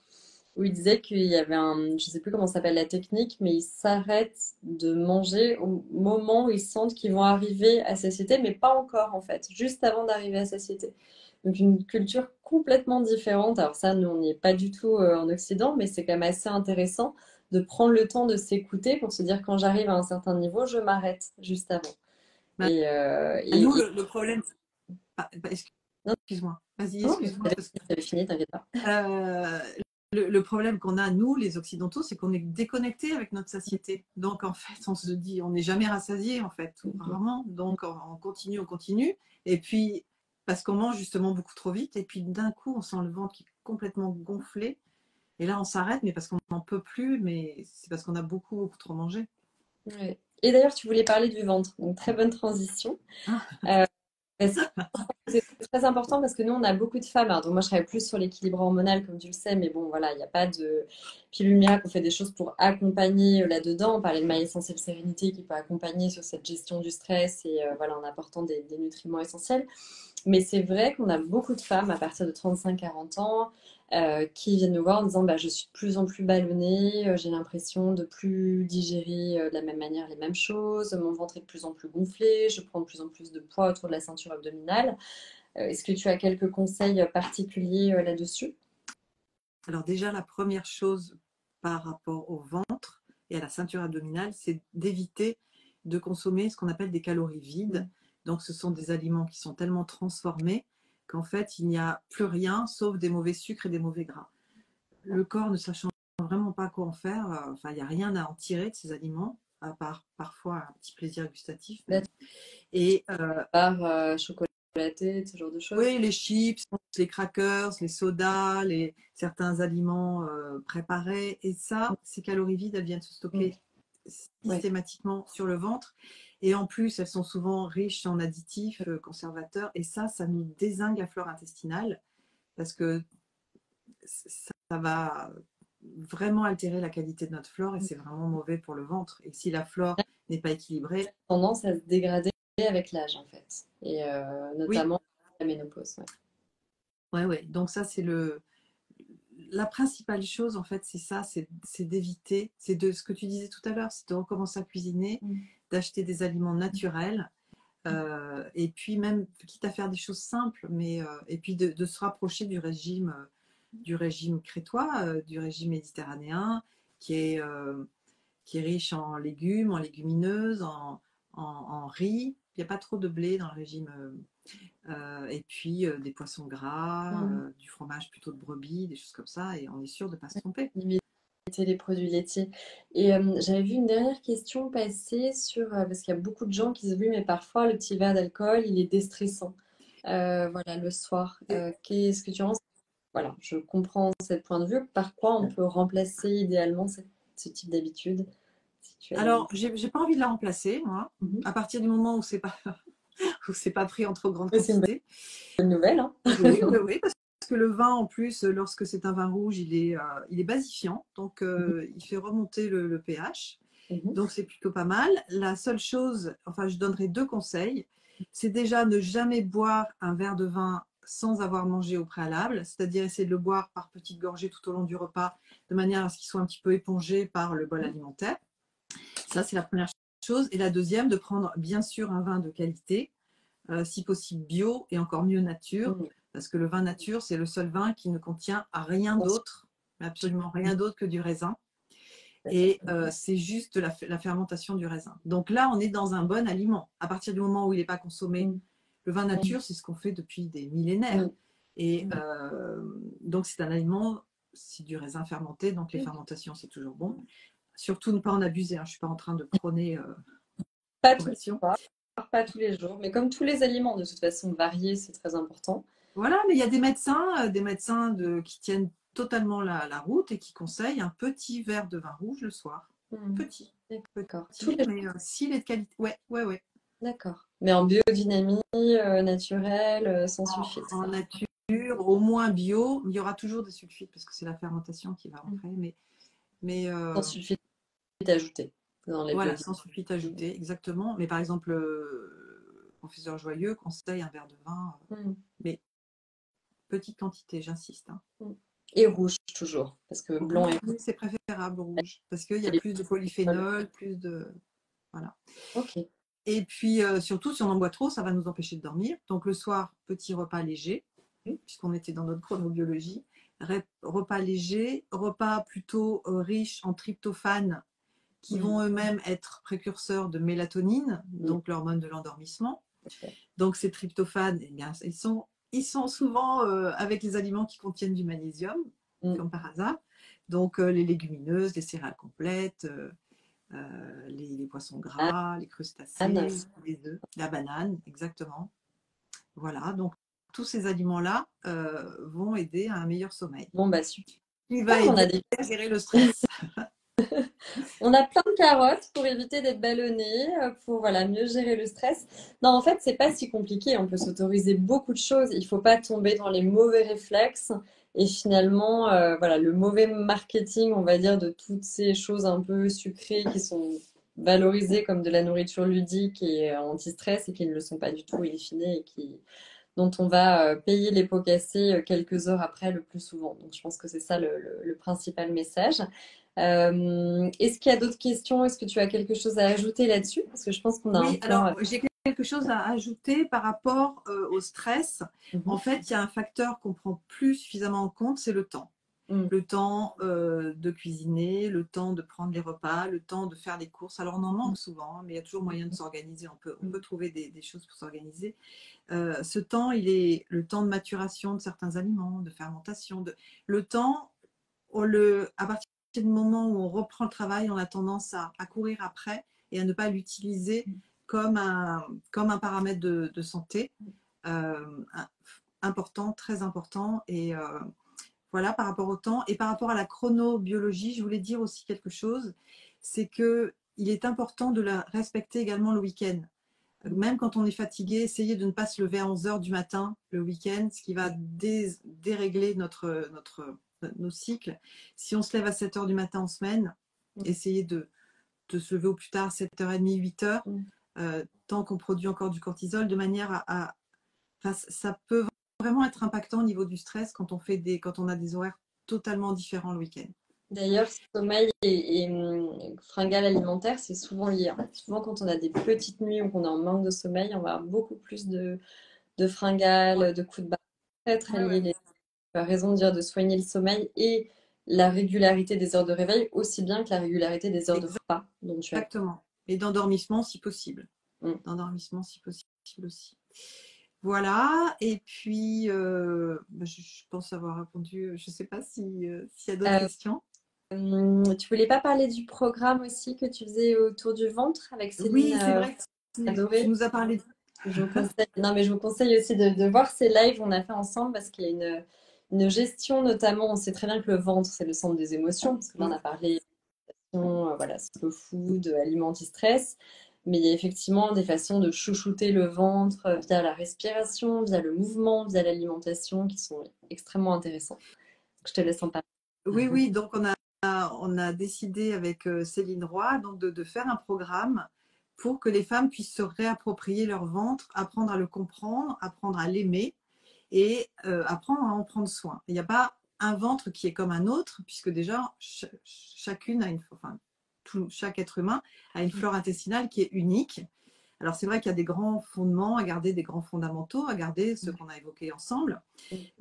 où il disait qu'il y avait un, je sais plus comment s'appelle la technique, mais ils s'arrêtent de manger au moment où ils sentent qu'ils vont arriver à satiété, mais pas encore en fait, juste avant d'arriver à satiété. Donc une culture complètement différente. Alors ça, nous, on n'y est pas du tout en Occident, mais c'est quand même assez intéressant de prendre le temps de s'écouter pour se dire quand j'arrive à un certain niveau, je m'arrête juste avant. Bah, nous, le problème, Non, excuse-moi, vas-y, non, mais excuse-moi. t'avais fini, t'inquiète pas. Euh, le problème qu'on a, nous, les Occidentaux, c'est qu'on est déconnecté avec notre satiété. Donc, en fait, on se dit, on n'est jamais rassasié, en fait, ou rarement. Donc, on continue, on continue. Et puis, parce qu'on mange justement beaucoup trop vite. Et puis, d'un coup, on sent le ventre qui est complètement gonflé. Et là, on s'arrête, mais parce qu'on n'en peut plus, mais c'est parce qu'on a beaucoup, beaucoup trop mangé. Ouais. Et d'ailleurs, tu voulais parler du ventre, donc très bonne transition. Ah, Euh, parce que c'est très important parce que nous, on a beaucoup de femmes. Alors, donc moi, je travaille plus sur l'équilibre hormonal, comme tu le sais, mais bon, voilà, il n'y a pas de pilule miracle. On fait des choses pour accompagner là-dedans. On parlait de maille essentielle sérénité qui peut accompagner sur cette gestion du stress et voilà, en apportant des nutriments essentiels. Mais c'est vrai qu'on a beaucoup de femmes à partir de 35-40 ans qui viennent nous voir en disant bah, je suis de plus en plus ballonnée, j'ai l'impression de plus digérer de la même manière les mêmes choses, mon ventre est de plus en plus gonflé, je prends de plus en plus de poids autour de la ceinture abdominale. Est-ce que tu as quelques conseils particuliers là-dessus? alors déjà, la première chose par rapport au ventre et à la ceinture abdominale, c'est d'éviter de consommer ce qu'on appelle des calories vides, Donc, ce sont des aliments qui sont tellement transformés qu'en fait, il n'y a plus rien sauf des mauvais sucres et des mauvais gras. Le corps ne sachant vraiment pas quoi en faire, enfin, il n'y a rien à en tirer de ces aliments, à part parfois un petit plaisir gustatif. Et Par chocolaté, ce genre de choses. oui, les chips, les crackers, les sodas, certains aliments préparés. Et ça, ces calories vides, elles viennent se stocker systématiquement sur le ventre. Et en plus, elles sont souvent riches en additifs, conservateurs. Et ça nous dézingue la flore intestinale parce que ça va vraiment altérer la qualité de notre flore et c'est vraiment mauvais pour le ventre. Et si la flore n'est pas équilibrée, tendance à se dégrader avec l'âge en fait, et notamment la ménopause. Ouais. Donc ça, c'est la principale chose en fait, c'est ça, c'est d'éviter, c'est de ce que tu disais tout à l'heure, c'est de recommencer à cuisiner, d'acheter des aliments naturels. Et puis même, quitte à faire des choses simples, mais et puis de se rapprocher du régime crétois, du régime méditerranéen, qui est riche en légumes, en légumineuses, en riz. Il n'y a pas trop de blé dans le régime. Et puis des poissons gras, du fromage plutôt de brebis, des choses comme ça. Et on est sûr de ne pas se tromper. Limiter les produits laitiers. Et j'avais vu une dernière question passer sur, parce qu'il y a beaucoup de gens qui se disent, oui, mais parfois le petit verre d'alcool, il est déstressant. Voilà, le soir. Qu'est-ce que tu en penses? Voilà, je comprends ce point de vue. Par quoi on peut remplacer idéalement ce type d'habitude? Si Alors, j'ai pas envie de la remplacer, moi, à partir du moment où c'est pas pris en trop grande quantité. C'est une bonne nouvelle, hein. Oui, parce que le vin, en plus, lorsque c'est un vin rouge, il est basifiant, donc il fait remonter le pH. Donc, c'est plutôt pas mal. La seule chose, enfin, je donnerai 2 conseils. C'est déjà ne jamais boire un verre de vin sans avoir mangé au préalable, c'est-à-dire essayer de le boire par petites gorgées tout au long du repas, de manière à ce qu'il soit un petit peu épongé par le bol alimentaire. Ça, c'est la première chose. Et la deuxième, de prendre bien sûr un vin de qualité, si possible bio et encore mieux nature, parce que le vin nature, c'est le seul vin qui ne contient rien d'autre, absolument rien d'autre que du raisin. Et c'est juste la fermentation du raisin. Donc là, on est dans un bon aliment. À partir du moment où il n'est pas consommé, le vin nature, c'est ce qu'on fait depuis des millénaires. Et donc, c'est un aliment, c'est du raisin fermenté, donc les fermentations, c'est toujours bon. Surtout ne pas en abuser. Je ne suis pas en train de prôner pas tous les jours, pas tous les jours, mais comme tous les aliments, de toute façon, variés, c'est très important. Voilà, mais il y a des médecins qui tiennent totalement la route et qui conseillent un petit verre de vin rouge le soir. Petit. D'accord. Mais s'il est de qualité. Ouais. D'accord. Mais en biodynamie, naturelle, sans sulfite. En nature, au moins bio. Il y aura toujours des sulfites parce que c'est la fermentation qui va rentrer. Mais sans sulfite ajouté. Voilà, sans sulfite ajouté, exactement. Mais par exemple, professeur Joyeux conseille un verre de vin, mais petite quantité, j'insiste. Et rouge toujours, parce que blanc et rouge, c'est préférable rouge, parce qu'il y a plus de polyphénol, plus de... Voilà. Ok. Et puis, surtout, si on en boit trop, ça va nous empêcher de dormir. Donc, le soir, petit repas léger, puisqu'on était dans notre chronobiologie. Repas léger, repas plutôt riche en tryptophane, qui vont eux-mêmes être précurseurs de mélatonine, donc l'hormone de l'endormissement. Donc, ces tryptophanes, eh bien, ils sont souvent avec les aliments qui contiennent du magnésium, comme par hasard. Donc, les légumineuses, les céréales complètes, les poissons gras, les crustacés, les œufs, la banane, exactement. Voilà, donc tous ces aliments-là vont aider à un meilleur sommeil. Bon, bah super. Il va aider à gérer le stress. On a plein de carottes pour éviter d'être ballonné, pour voilà, mieux gérer le stress. Non, en fait, c'est pas si compliqué. On peut s'autoriser beaucoup de choses. Il faut pas tomber dans les mauvais réflexes. Et finalement, voilà, le mauvais marketing, on va dire, de toutes ces choses un peu sucrées qui sont valorisées comme de la nourriture ludique et anti-stress et qui ne le sont pas du tout, in fine, et dont on va payer les pots cassés quelques heures après le plus souvent. Donc, je pense que c'est ça le principal message. Est-ce qu'il y a d'autres questions? Est-ce que tu as quelque chose à ajouter là-dessus? Parce que je pense qu'on a oui, alors j'ai quelque chose à ajouter par rapport au stress. En fait, il y a un facteur qu'on prend plus suffisamment en compte, c'est le temps. le temps de cuisiner, le temps de prendre les repas, le temps de faire les courses. Alors on en manque souvent, mais il y a toujours moyen de s'organiser. On peut trouver des choses pour s'organiser. Ce temps, il est le temps de maturation de certains aliments, de fermentation. Le temps, à partir du moment où on reprend le travail, on a tendance à courir après et à ne pas l'utiliser comme un paramètre de santé important, très important. Et voilà, par rapport au temps. Et par rapport à la chronobiologie, je voulais dire aussi quelque chose, c'est qu'il est important de la respecter également le week-end. Même quand on est fatigué, essayer de ne pas se lever à 11 heures du matin le week-end, ce qui va dérégler nos cycles. Si on se lève à 7 heures du matin en semaine, essayer de se lever au plus tard 7h30, 8 heures, tant qu'on produit encore du cortisol, de manière enfin, ça peut vraiment être impactant au niveau du stress quand on a des horaires totalement différents le week-end. D'ailleurs, sommeil et fringales alimentaires, c'est souvent lié. En fait, souvent, quand on a des petites nuits ou qu'on est en manque de sommeil, on va avoir beaucoup plus de fringales, de coups de barre. Très, très lié. Tu as raison de dire de soigner le sommeil et la régularité des heures de réveil, aussi bien que la régularité des heures de repas dont tu as. Exactement. Et d'endormissement si possible. D'endormissement si possible aussi. Voilà. Et puis, je pense avoir répondu. Je ne sais pas s'il y a d'autres questions. Tu voulais pas parler du programme aussi que tu faisais autour du ventre avec Céline? Oui, c'est vrai que adoré. tu nous as parlé. Je vous conseille, non, mais je vous conseille aussi de voir ces lives qu'on a fait ensemble parce qu'il y a une gestion notamment. On sait très bien que le ventre, c'est le centre des émotions, parce que là, on a parlé voilà, slow food, aliment anti-stress. Mais il y a effectivement des façons de chouchouter le ventre via la respiration, via le mouvement, via l'alimentation qui sont extrêmement intéressants. Je te laisse en parler. Oui, donc on a décidé avec Céline Roy donc de faire un programme pour que les femmes puissent se réapproprier leur ventre, apprendre à le comprendre, apprendre à l'aimer et apprendre à en prendre soin. Il n'y a pas un ventre qui est comme un autre, puisque déjà, chaque être humain a une flore intestinale qui est unique. Alors c'est vrai qu'il y a des grands fondements à garder, des grands fondamentaux à garder, ceux qu'on a évoqués ensemble.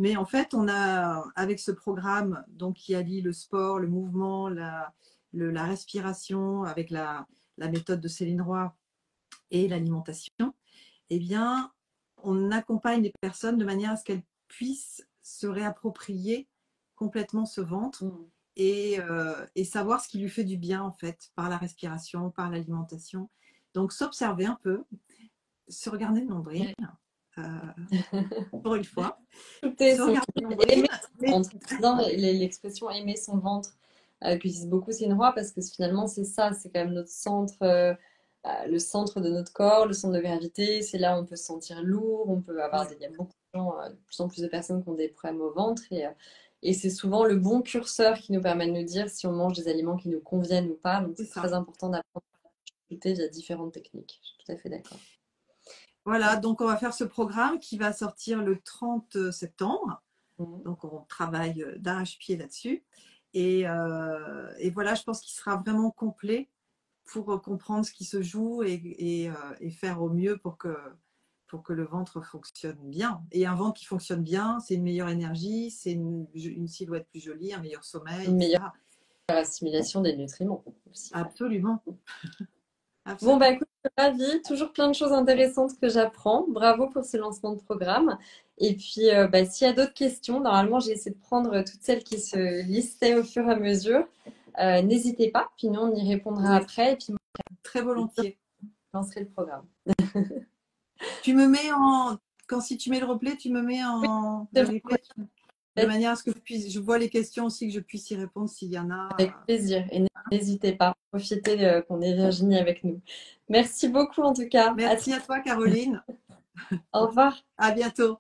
Mais en fait, on a, avec ce programme donc, qui allie le sport, le mouvement, la respiration, avec la méthode de Céline Roy et l'alimentation, eh bien, on accompagne les personnes de manière à ce qu'elles puissent se réapproprier complètement ce ventre et savoir ce qui lui fait du bien, en fait, par la respiration, par l'alimentation. Donc, s'observer un peu, se regarder le nombril, pour une fois. Se regarder le nombril. L'expression aimer son ventre qu'utilise beaucoup Céline Roy parce que finalement, c'est ça, c'est quand même notre centre. Le centre de notre corps, le centre de gravité, c'est là où on peut se sentir lourd, on peut avoir il y a beaucoup de gens, de plus en plus de personnes qui ont des problèmes au ventre et c'est souvent le bon curseur qui nous permet de nous dire si on mange des aliments qui nous conviennent ou pas. Donc c'est très important d'apprendre à écouter via différentes techniques. Je suis tout à fait d'accord. Voilà, donc on va faire ce programme qui va sortir le 30 septembre. Donc on travaille d'arrache-pied là-dessus. Et voilà, je pense qu'il sera vraiment complet pour comprendre ce qui se joue et faire au mieux pour que le ventre fonctionne bien. Et un ventre qui fonctionne bien, c'est une meilleure énergie, c'est une silhouette plus jolie, un meilleur sommeil, une etc. meilleure assimilation des nutriments aussi. Absolument. Bon, bah écoute, je suis ravie, toujours plein de choses intéressantes que j'apprends. Bravo pour ce lancement de programme. Et puis, s'il y a d'autres questions, normalement, j'ai essayé de prendre toutes celles qui se listaient au fur et à mesure. N'hésitez pas, puis nous, on y répondra après. Et puis, très volontiers. Je lancerai le programme. Tu me mets si tu mets le replay, tu me mets en replay de manière à ce que je vois les questions aussi, que je puisse y répondre s'il y en a. Avec plaisir. Et n'hésitez pas, profitez qu'on ait Virginie avec nous. Merci beaucoup en tout cas. Merci à toi, Caroline. Au revoir. À bientôt.